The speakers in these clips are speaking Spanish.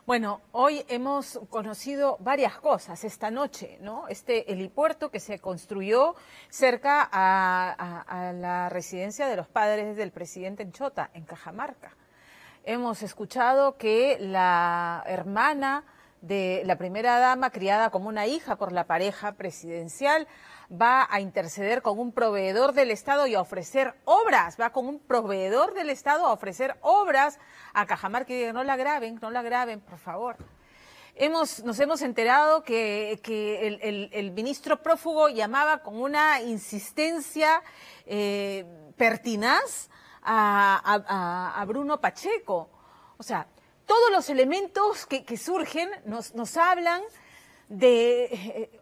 Bueno, hoy hemos conocido varias cosas esta noche, ¿no? Este helipuerto que se construyó cerca a la residencia de los padres del presidente en Chota, en Cajamarca. Hemos escuchado que la hermana de la primera dama, criada como una hija por la pareja presidencial, va a interceder con un proveedor del Estado y a ofrecer obras, va con un proveedor del Estado a ofrecer obras a Cajamarca y digan, no la graben, por favor. Nos hemos enterado que el ministro prófugo llamaba con una insistencia pertinaz a Bruno Pacheco. O sea, todos los elementos que surgen nos hablan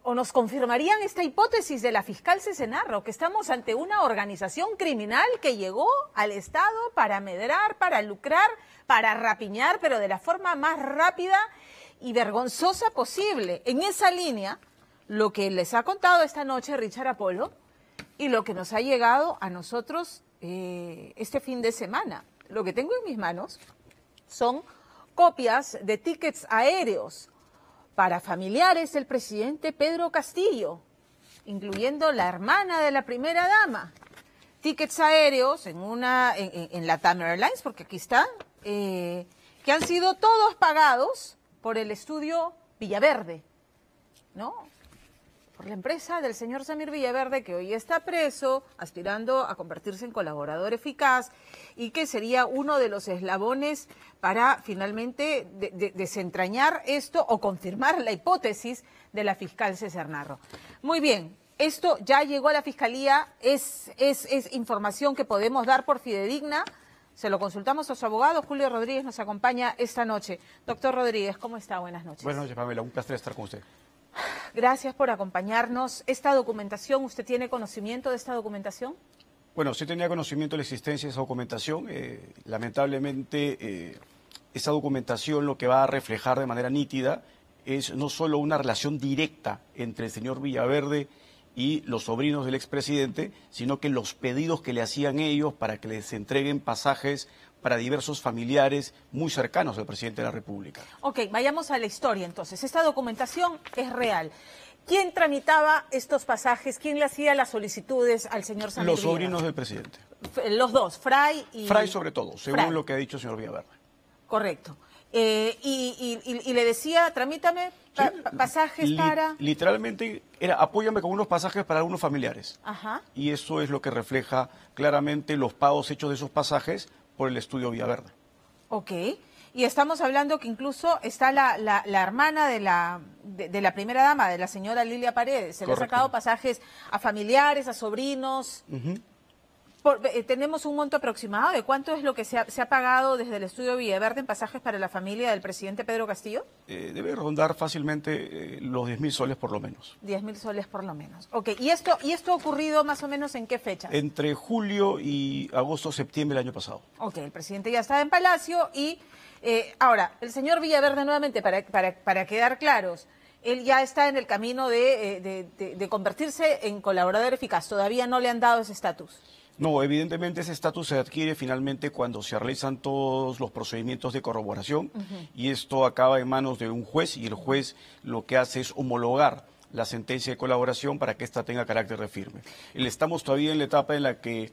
o nos confirmarían esta hipótesis de la fiscal Cesenarro, que estamos ante una organización criminal que llegó al Estado para amedrar, para lucrar, para rapiñar, pero de la forma más rápida y vergonzosa posible. En esa línea, lo que les ha contado esta noche Richard Apolo y lo que nos ha llegado a nosotros este fin de semana. Lo que tengo en mis manos son copias de tickets aéreos para familiares del presidente Pedro Castillo, incluyendo la hermana de la primera dama. Tickets aéreos en Latam Airlines, porque aquí están, que han sido todos pagados por el estudio Villaverde, ¿no? Por la empresa del señor Samir Villaverde, que hoy está preso, aspirando a convertirse en colaborador eficaz, y que sería uno de los eslabones para finalmente desentrañar esto o confirmar la hipótesis de la fiscal Cesenarro. Muy bien, esto ya llegó a la Fiscalía, es información que podemos dar por fidedigna. Se lo consultamos a su abogado. Julio Rodríguez nos acompaña esta noche. Doctor Rodríguez, ¿cómo está? Buenas noches. Buenas noches, Pamela. Un placer estar con usted. Gracias por acompañarnos. ¿Esta documentación, usted tiene conocimiento de esta documentación? Bueno, sí tenía conocimiento de la existencia de esa documentación. Lamentablemente, esa documentación lo que va a reflejar de manera nítida es no solo una relación directa entre el señor Villaverde y los sobrinos del expresidente, sino que los pedidos que le hacían ellos para que les entreguen pasajes para diversos familiares muy cercanos al presidente de la República. Ok, vayamos a la historia entonces. Esta documentación es real. ¿Quién tramitaba estos pasajes? ¿Quién le hacía las solicitudes al señor Samir Los Villaverde? sobrinos del presidente. Los dos, Fray y... Fray sobre todo, según Fray. lo que ha dicho el señor Villaverde. Correcto. Y le decía, tramítame pasajes para... Literalmente era apóyame con unos pasajes para algunos familiares. Ajá. Y eso es lo que refleja claramente los pagos hechos de esos pasajes por el estudio Villaverde. Ok. Y estamos hablando que incluso está la hermana de la primera dama, de la señora Lilia Paredes. Se le ha sacado pasajes a familiares, a sobrinos. ¿Tenemos un monto aproximado de cuánto es lo que se ha pagado desde el estudio Villaverde en pasajes para la familia del presidente Pedro Castillo? Debe rondar fácilmente los 10.000 soles por lo menos. 10.000 soles por lo menos. Ok, ¿y esto ha ocurrido más o menos en qué fecha? Entre julio y agosto, septiembre del año pasado. Ok, el presidente ya estaba en Palacio y ahora, el señor Villaverde nuevamente, para quedar claros, él ya está en el camino de convertirse en colaborador eficaz. Todavía no le han dado ese estatus. No, evidentemente ese estatus se adquiere finalmente cuando se realizan todos los procedimientos de corroboración y esto acaba en manos de un juez y el juez lo que hace es homologar la sentencia de colaboración para que ésta tenga carácter de firme. Estamos todavía en la etapa en la que,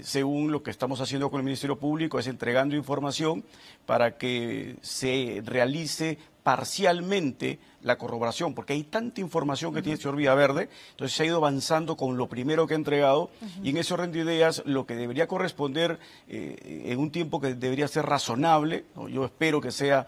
según lo que estamos haciendo con el Ministerio Público, es entregando información para que se realice parcialmente la corroboración, porque hay tanta información que tiene el señor Villaverde, entonces se ha ido avanzando con lo primero que ha entregado y en ese orden de ideas lo que debería corresponder en un tiempo que debería ser razonable, ¿no? Yo espero que sea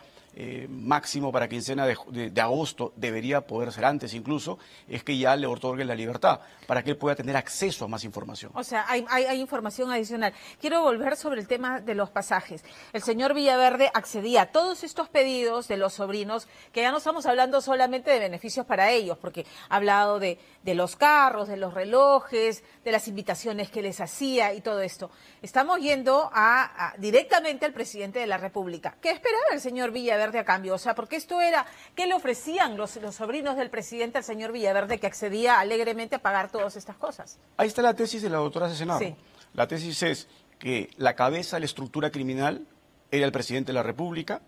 máximo para quincena de agosto, debería poder ser antes incluso, es que ya le otorguen la libertad para que él pueda tener acceso a más información. O sea, hay información adicional. Quiero volver sobre el tema de los pasajes. El señor Villaverde accedía a todos estos pedidos de los sobrinos, que ya no estamos hablando solamente de beneficios para ellos, porque ha hablado de los carros, de los relojes, de las invitaciones que les hacía y todo esto. Estamos yendo directamente al presidente de la República. ¿Qué esperaba el señor Villaverde a cambio? O sea, porque esto era, ¿qué le ofrecían los sobrinos del presidente al señor Villaverde que accedía alegremente a pagar todas estas cosas? Ahí está la tesis de la doctora Cesenarro. Sí. La tesis es que la cabeza de la estructura criminal era el presidente de la República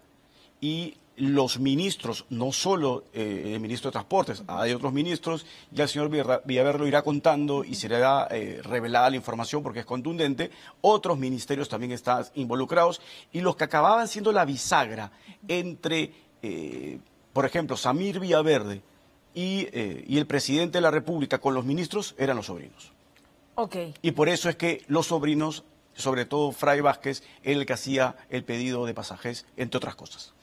y los ministros, no solo el ministro de Transportes, hay otros ministros, ya el señor Villaverde lo irá contando y será revelada la información porque es contundente, otros ministerios también están involucrados y los que acababan siendo la bisagra entre, por ejemplo, Samir Villaverde y el presidente de la República con los ministros eran los sobrinos. Okay. Y por eso es que los sobrinos, sobre todo Fray Vázquez, era el que hacía el pedido de pasajes, entre otras cosas.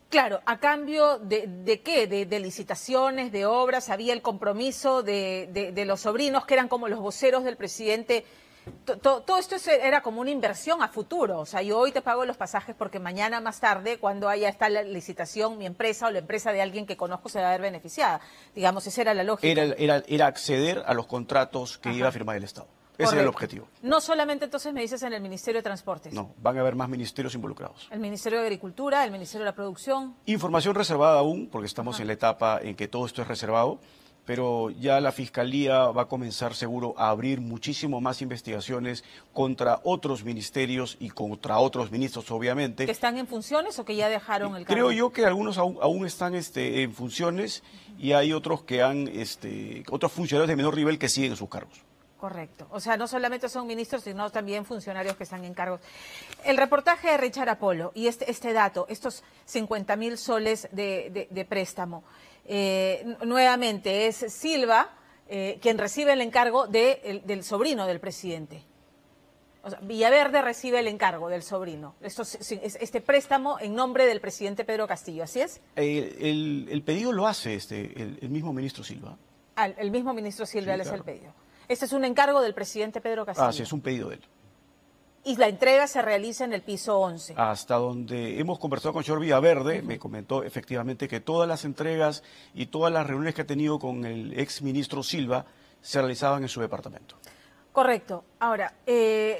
Claro, ¿a cambio de qué? ¿De licitaciones, de obras? ¿Había el compromiso de los sobrinos, que eran como los voceros del presidente? Todo esto era como una inversión a futuro. O sea, yo hoy te pago los pasajes porque mañana más tarde, cuando haya esta licitación, mi empresa o la empresa de alguien que conozco se va a ver beneficiada. Digamos, esa era la lógica. Era acceder a los contratos que iba a firmar el Estado. Ese era el objetivo. No solamente entonces me dices en el Ministerio de Transportes. No, van a haber más ministerios involucrados. El Ministerio de Agricultura, el Ministerio de la Producción. Información reservada aún, porque estamos en la etapa en que todo esto es reservado, pero ya la Fiscalía va a comenzar seguro a abrir muchísimo más investigaciones contra otros ministerios y contra otros ministros, obviamente. ¿Que están en funciones o que ya dejaron el cargo? Creo yo que algunos aún están en funciones y hay otros que otros funcionarios de menor nivel que siguen sus cargos. Correcto. O sea, no solamente son ministros, sino también funcionarios que están en cargos. El reportaje de Richard Apolo y este dato, estos 50.000 soles de préstamo, nuevamente es Silva quien recibe el encargo del sobrino del presidente. O sea, Villaverde recibe el encargo del sobrino. Este préstamo en nombre del presidente Pedro Castillo, ¿así es? El pedido lo hace el mismo ministro Silva. El mismo ministro Silva le hace el claro. pedido. Este es un encargo del presidente Pedro Castillo. Sí, es un pedido de él. Y la entrega se realiza en el piso 11. Hasta donde hemos conversado con el señor Villaverde, me comentó efectivamente que todas las entregas y todas las reuniones que ha tenido con el ex ministro Silva se realizaban en su departamento. Correcto. Ahora,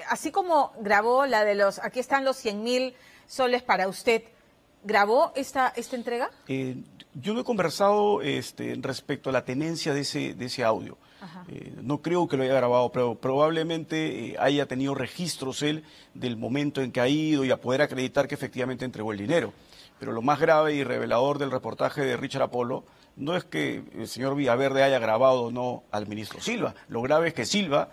así como grabó la de aquí están los 100.000 soles para usted, ¿grabó esta entrega? Yo no he conversado respecto a la tenencia de ese audio. No creo que lo haya grabado, pero probablemente haya tenido registros él del momento en que ha ido y a poder acreditar que efectivamente entregó el dinero. Pero lo más grave y revelador del reportaje de Richard Apolo no es que el señor Villaverde haya grabado o no al ministro Silva. Lo grave es que Silva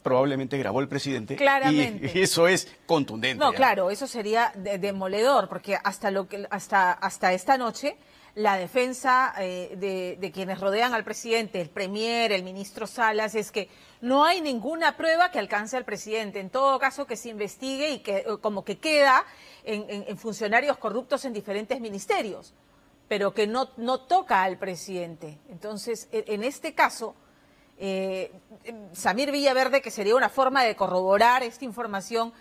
probablemente grabó al presidente. Claramente. Y eso es contundente. No, ya. Claro, eso sería demoledor, porque hasta esta noche la defensa de quienes rodean al presidente, el premier, el ministro Salas, es que no hay ninguna prueba que alcance al presidente. En todo caso, que se investigue y que como que queda en funcionarios corruptos en diferentes ministerios, pero que no toca al presidente. Entonces, en este caso, Samir Villaverde, que sería una forma de corroborar esta información,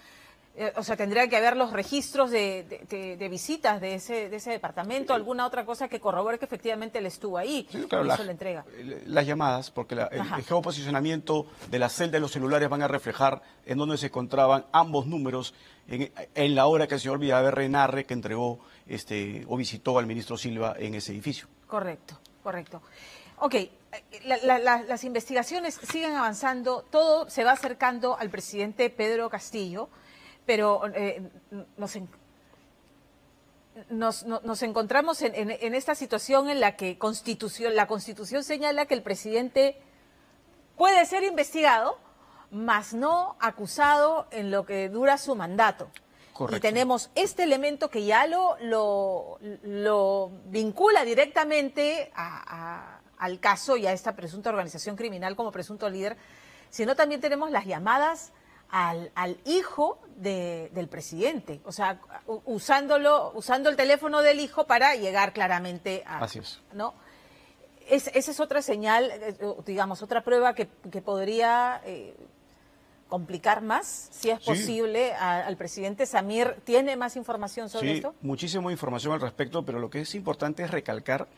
o sea, tendría que haber los registros de visitas de ese departamento, alguna otra cosa que corrobore que efectivamente él estuvo ahí. Sí, claro, hizo la entrega. Las llamadas, porque el geoposicionamiento de la celda de los celulares van a reflejar en dónde se encontraban ambos números en la hora que el señor Villaverde narre que entregó o visitó al ministro Silva en ese edificio. Correcto, correcto. Ok, las investigaciones siguen avanzando, todo se va acercando al presidente Pedro Castillo, pero nos encontramos en esta situación en la que la Constitución señala que el presidente puede ser investigado, mas no acusado en lo que dura su mandato. Correcto. Y tenemos este elemento que ya lo vincula directamente al caso y a esta presunta organización criminal como presunto líder, sino también tenemos las llamadas al hijo del presidente, o sea, usando el teléfono del hijo para llegar claramente a... Así es. ¿No? Esa es otra señal, digamos, otra prueba que podría complicar más, si es posible, al presidente. Samir, ¿tiene más información sobre esto? Sí, muchísima información al respecto, pero lo que es importante es recalcar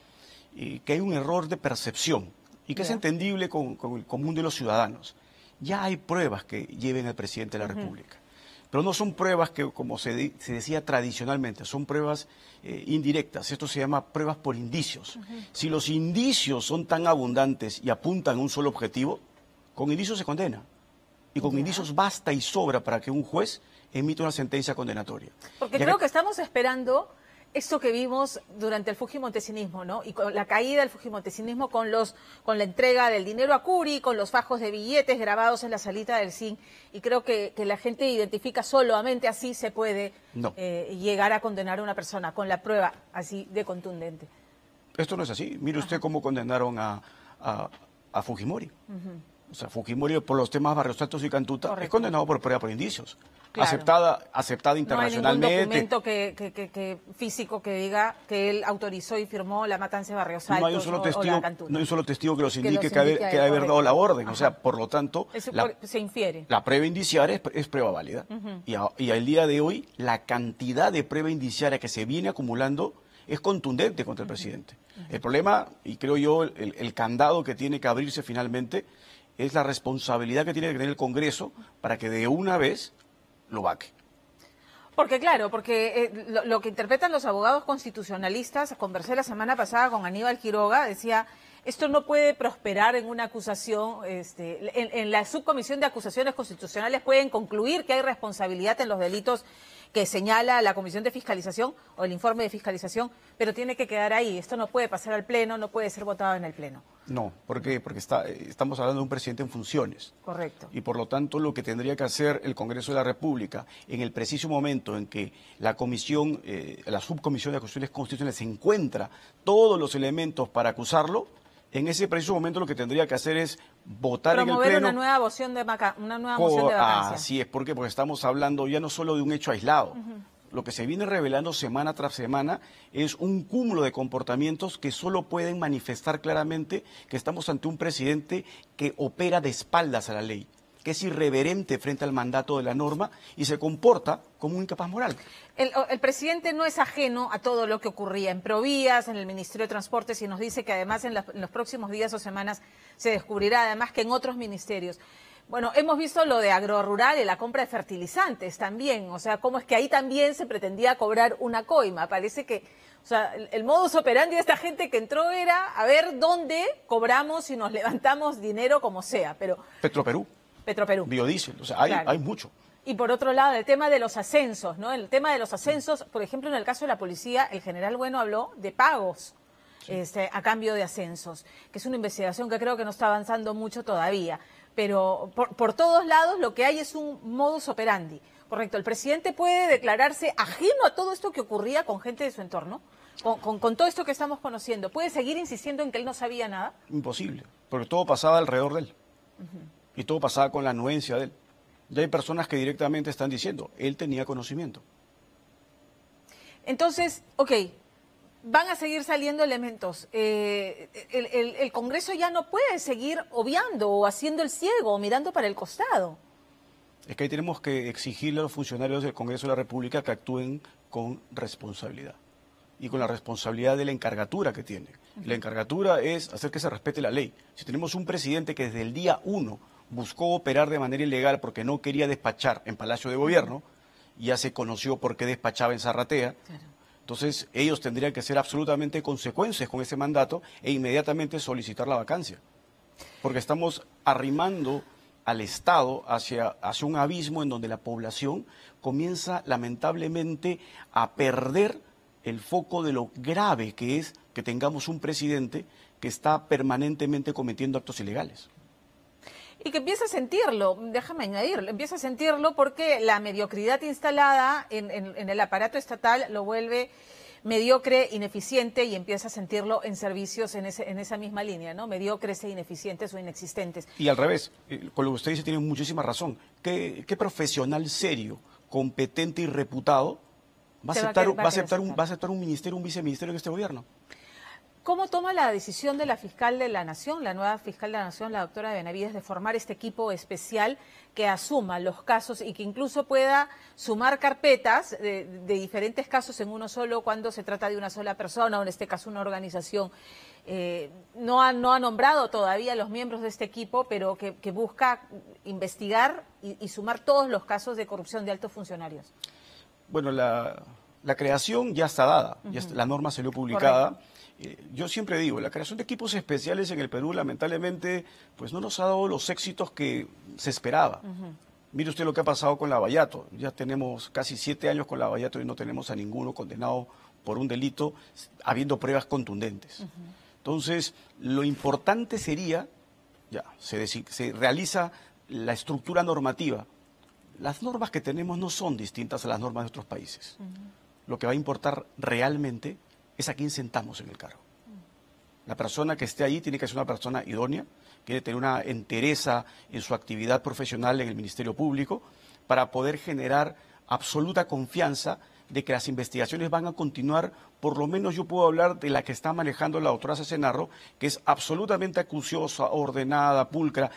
que hay un error de percepción y que es entendible con el común de los ciudadanos. Ya hay pruebas que lleven al presidente de la República, pero no son pruebas que, como se decía tradicionalmente, son pruebas indirectas. Esto se llama pruebas por indicios. Si los indicios son tan abundantes y apuntan a un solo objetivo, con indicios se condena. Y con indicios basta y sobra para que un juez emita una sentencia condenatoria. Porque creo que estamos esperando esto que vimos durante el fujimontesinismo, ¿no? Y con la caída del fujimontesinismo con la entrega del dinero a Curi, con los fajos de billetes grabados en la salita del zinc. Y creo que la gente identifica solamente así se puede llegar a condenar a una persona, con la prueba así de contundente. Esto no es así. Mire usted cómo condenaron a Fujimori. O sea, Fujimori por los temas Barrios Altos y Cantuta es condenado por prueba por indicios. Claro. Aceptada internacionalmente. No hay ningún documento físico que diga que él autorizó y firmó la matanza de Barrios Altos. No hay un solo testigo, no hay un solo testigo que los indique que ha haber dado la orden. O sea, por lo tanto, se infiere. La prueba indiciaria es prueba válida. Y al día de hoy, la cantidad de prueba indiciaria que se viene acumulando es contundente contra el presidente. El problema, y creo yo, el candado que tiene que abrirse finalmente, es la responsabilidad que tiene que tener el Congreso para que de una vez lo vaque. Porque claro, lo que interpretan los abogados constitucionalistas, conversé la semana pasada con Aníbal Quiroga, decía, esto no puede prosperar en una acusación, en la subcomisión de acusaciones constitucionales pueden concluir que hay responsabilidad en los delitos que señala la Comisión de Fiscalización o el informe de fiscalización, pero tiene que quedar ahí. Esto no puede pasar al Pleno, no puede ser votado en el Pleno. No, ¿por qué? Porque estamos hablando de un presidente en funciones. Correcto. Y por lo tanto lo que tendría que hacer el Congreso de la República en el preciso momento en que la comisión, la subcomisión de acusaciones constitucionales encuentra todos los elementos para acusarlo, en ese preciso momento lo que tendría que hacer es votar en el Pleno. Promover una nueva moción de vacancia. Así es, porque estamos hablando ya no solo de un hecho aislado. Lo que se viene revelando semana tras semana es un cúmulo de comportamientos que solo pueden manifestar claramente que estamos ante un presidente que opera de espaldas a la ley, que es irreverente frente al mandato de la norma y se comporta como un incapaz moral. El presidente no es ajeno a todo lo que ocurría en Provías, en el Ministerio de Transportes, y nos dice que además en los próximos días o semanas se descubrirá además que en otros ministerios. Bueno, hemos visto lo de agrorural y la compra de fertilizantes también, o sea, cómo es que ahí también se pretendía cobrar una coima. Parece que, o sea, el modus operandi de esta gente que entró era a ver dónde cobramos y nos levantamos dinero como sea, pero... Petroperú. Biodiesel, o sea, hay mucho. Y por otro lado, el tema de los ascensos, ¿no? El tema de los ascensos, por ejemplo, en el caso de la policía, el general Bueno habló de pagos a cambio de ascensos, que es una investigación que creo que no está avanzando mucho todavía. Pero por todos lados lo que hay es un modus operandi. Correcto, el presidente puede declararse ajeno a todo esto que ocurría con gente de su entorno, con todo esto que estamos conociendo. ¿Puede seguir insistiendo en que él no sabía nada? Imposible, porque todo pasaba alrededor de él. Y todo pasaba con la anuencia de él. Ya hay personas que directamente están diciendo, él tenía conocimiento. Entonces, van a seguir saliendo elementos. El Congreso ya no puede seguir obviando o haciendo el ciego o mirando para el costado. Es que ahí tenemos que exigirle a los funcionarios del Congreso de la República que actúen con responsabilidad y con la responsabilidad de la encargatura que tiene. Y la encargatura es hacer que se respete la ley. Si tenemos un presidente que desde el día 1 buscó operar de manera ilegal porque no quería despachar en Palacio de Gobierno, ya se conoció por qué despachaba en Zarratea. Claro. Entonces, ellos tendrían que ser absolutamente consecuentes con ese mandato e inmediatamente solicitar la vacancia. Porque estamos arrimando al Estado hacia un abismo en donde la población comienza lamentablemente a perder el foco de lo grave que es que tengamos un presidente que está permanentemente cometiendo actos ilegales. Y que empieza a sentirlo, déjame añadir, empieza a sentirlo porque la mediocridad instalada en el aparato estatal lo vuelve mediocre, ineficiente y empieza a sentirlo en servicios en esa misma línea, ¿no? Mediocres e ineficientes o inexistentes. Y al revés, con lo que usted dice tiene muchísima razón. ¿Qué profesional serio, competente y reputado va a aceptar un ministerio, un viceministerio en este gobierno? ¿Cómo toma la decisión de la fiscal de la Nación, la nueva fiscal de la Nación, la doctora Benavides, de formar este equipo especial que asuma los casos y que incluso pueda sumar carpetas de diferentes casos en uno solo cuando se trata de una sola persona o en este caso una organización? No ha nombrado todavía a los miembros de este equipo, pero que busca investigar y sumar todos los casos de corrupción de altos funcionarios. Bueno, la creación ya está dada, la norma salió publicada. Correcto. Yo siempre digo, la creación de equipos especiales en el Perú lamentablemente pues no nos ha dado los éxitos que se esperaba. Mire usted lo que ha pasado con Lavallato. Ya tenemos casi 7 años con Lavallato y no tenemos a ninguno condenado por un delito, habiendo pruebas contundentes. Entonces, lo importante sería, ya, se realiza la estructura normativa. Las normas que tenemos no son distintas a las normas de otros países. Lo que va a importar realmente es a quién sentamos en el cargo. La persona que esté ahí tiene que ser una persona idónea, quiere tener una entereza en su actividad profesional en el Ministerio Público para poder generar absoluta confianza de que las investigaciones van a continuar. Por lo menos yo puedo hablar de la que está manejando la doctora Cesenarro, que es absolutamente acuciosa, ordenada, pulcra.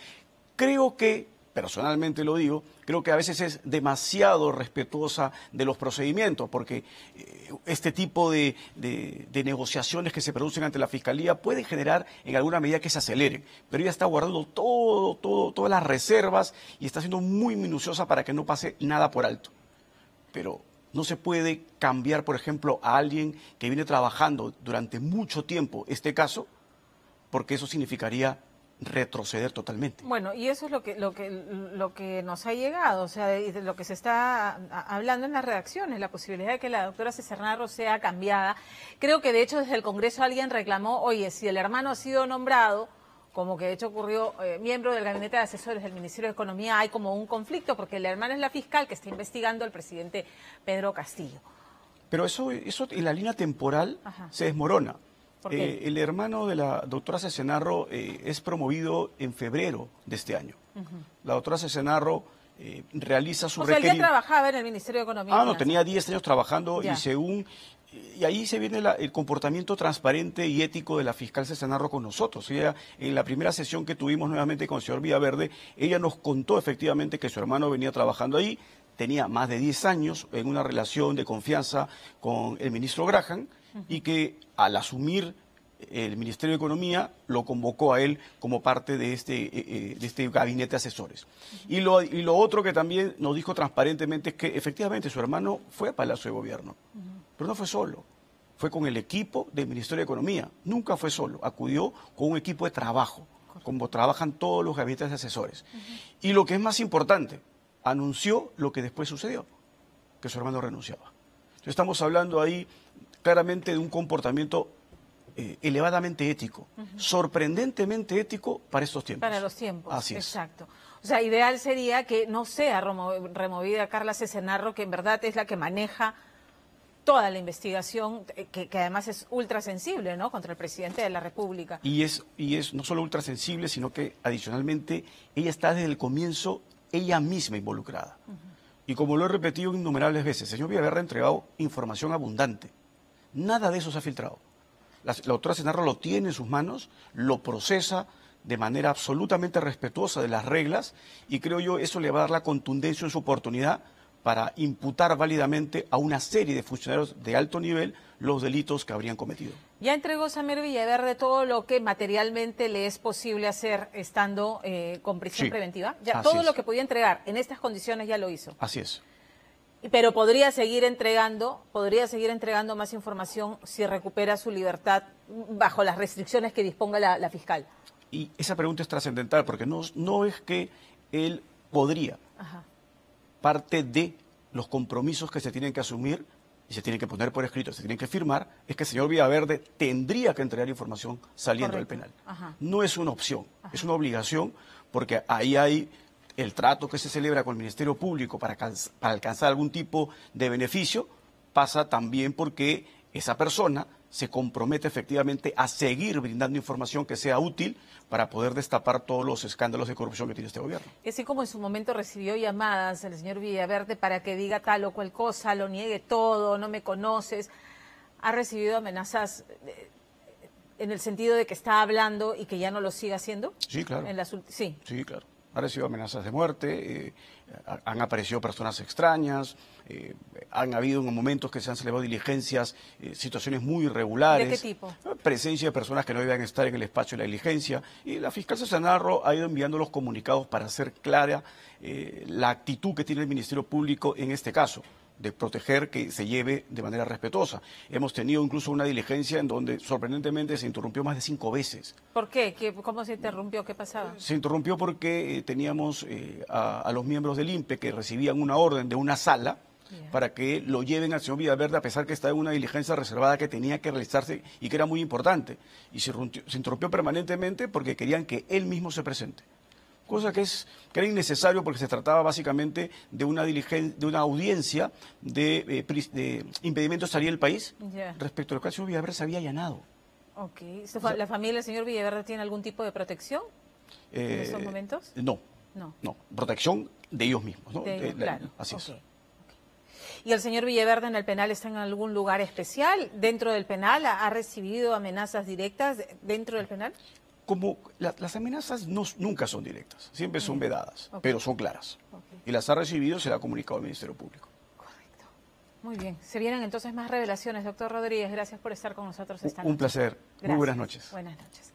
Creo que, personalmente lo digo, creo que a veces es demasiado respetuosa de los procedimientos, porque este tipo de negociaciones que se producen ante la Fiscalía pueden generar en alguna medida que se aceleren, pero ella está guardando todas las reservas y está siendo muy minuciosa para que no pase nada por alto. Pero no se puede cambiar, por ejemplo, a alguien que viene trabajando durante mucho tiempo este caso, porque eso significaría retroceder totalmente. Bueno, y eso es lo que nos ha llegado, o sea, de lo que se está hablando en las redacciones, la posibilidad de que la doctora Cesenarro sea cambiada. Creo que de hecho desde el Congreso alguien reclamó, oye, si el hermano ha sido nombrado, como que de hecho ocurrió, miembro del gabinete de asesores del Ministerio de Economía, hay como un conflicto, porque el hermano es la fiscal que está investigando al presidente Pedro Castillo. Pero eso en la línea temporal se desmorona. El hermano de la doctora Cesenarro es promovido en febrero de este año. La doctora Cesenarro realiza su requerimiento. O sea, él ya trabajaba en el Ministerio de Economía. No, tenía 10 años trabajando ya. Y ahí se viene el comportamiento transparente y ético de la fiscal Cesenarro con nosotros. Ella, en la primera sesión que tuvimos nuevamente con el señor Villaverde, ella nos contó efectivamente que su hermano venía trabajando ahí, tenía más de 10 años en una relación de confianza con el ministro Graham, y que al asumir el Ministerio de Economía lo convocó a él como parte de este gabinete de asesores. Y lo otro que también nos dijo transparentemente es que efectivamente su hermano fue a Palacio de Gobierno, pero no fue solo, fue con el equipo del Ministerio de Economía, nunca fue solo, acudió con un equipo de trabajo, como trabajan todos los gabinetes de asesores. Y lo que es más importante, anunció lo que después sucedió, que su hermano renunciaba. Entonces estamos hablando ahí claramente de un comportamiento elevadamente ético, sorprendentemente ético para estos tiempos. Para los tiempos, así es. Exacto. O sea, ideal sería que no sea removida Carla Cesenarro, que en verdad es la que maneja toda la investigación, que además es ultra sensible, ¿no?, contra el presidente de la República. Y es no solo ultra sensible, sino que adicionalmente ella está desde el comienzo ella misma involucrada. Y como lo he repetido innumerables veces, el señor Villaverde ha entregado información abundante. Nada de eso se ha filtrado. La doctora Cesenarro lo tiene en sus manos, lo procesa de manera absolutamente respetuosa de las reglas, y creo yo eso le va a dar la contundencia en su oportunidad para imputar válidamente a una serie de funcionarios de alto nivel los delitos que habrían cometido. Ya entregó Samer Villaverde todo lo que materialmente le es posible hacer estando con prisión preventiva. Ya todo lo que podía entregar en estas condiciones ya lo hizo. Así es. Pero podría seguir entregando más información si recupera su libertad bajo las restricciones que disponga la fiscal. Y esa pregunta es trascendental porque no es que él podría. Parte de los compromisos que se tienen que asumir y se tienen que poner por escrito, se tienen que firmar, es que el señor Villaverde tendría que entregar información saliendo del penal. No es una opción, es una obligación, porque ahí hay el trato que se celebra con el Ministerio Público para alcanzar algún tipo de beneficio, pasa también porque esa persona se compromete efectivamente a seguir brindando información que sea útil para poder destapar todos los escándalos de corrupción que tiene este gobierno. Así como en su momento recibió llamadas del señor Villaverde para que diga tal o cual cosa, lo niegue todo, no me conoces, ha recibido amenazas en el sentido de que está hablando y que ya no lo siga haciendo. Sí, claro. Sí, claro. Ha recibido amenazas de muerte, han aparecido personas extrañas, han habido en momentos que se han celebrado diligencias, situaciones muy irregulares. ¿De qué tipo? Presencia de personas que no debían estar en el espacio de la diligencia. Y la fiscal Cesenarro ha ido enviando los comunicados para hacer clara la actitud que tiene el Ministerio Público en este caso. de proteger que se lleve de manera respetuosa. Hemos tenido incluso una diligencia en donde sorprendentemente se interrumpió más de 5 veces. ¿Por qué? ¿Cómo se interrumpió? ¿Qué pasaba? Se interrumpió porque teníamos a los miembros del INPE que recibían una orden de una sala para que lo lleven al señor Villaverde, a pesar que estaba en una diligencia reservada que tenía que realizarse y que era muy importante. Y se interrumpió permanentemente porque querían que él mismo se presente. Cosa que era innecesario porque se trataba básicamente de una audiencia de impedimento de salir del país, respecto al cual el señor Villaverde se había allanado. Ok. ¿La familia del señor Villaverde tiene algún tipo de protección en estos momentos? No. Protección de ellos mismos, ¿no? Claro. Así es. ¿Y el señor Villaverde en el penal está en algún lugar especial? ¿Dentro del penal ha recibido amenazas directas dentro del penal? Como las amenazas nunca son directas, siempre son vedadas, pero son claras. Y las ha recibido, se la ha comunicado al Ministerio Público. Correcto. Muy bien. Se vienen entonces más revelaciones, doctor Rodríguez. Gracias por estar con nosotros esta noche. Un placer. Muy buenas noches. Buenas noches.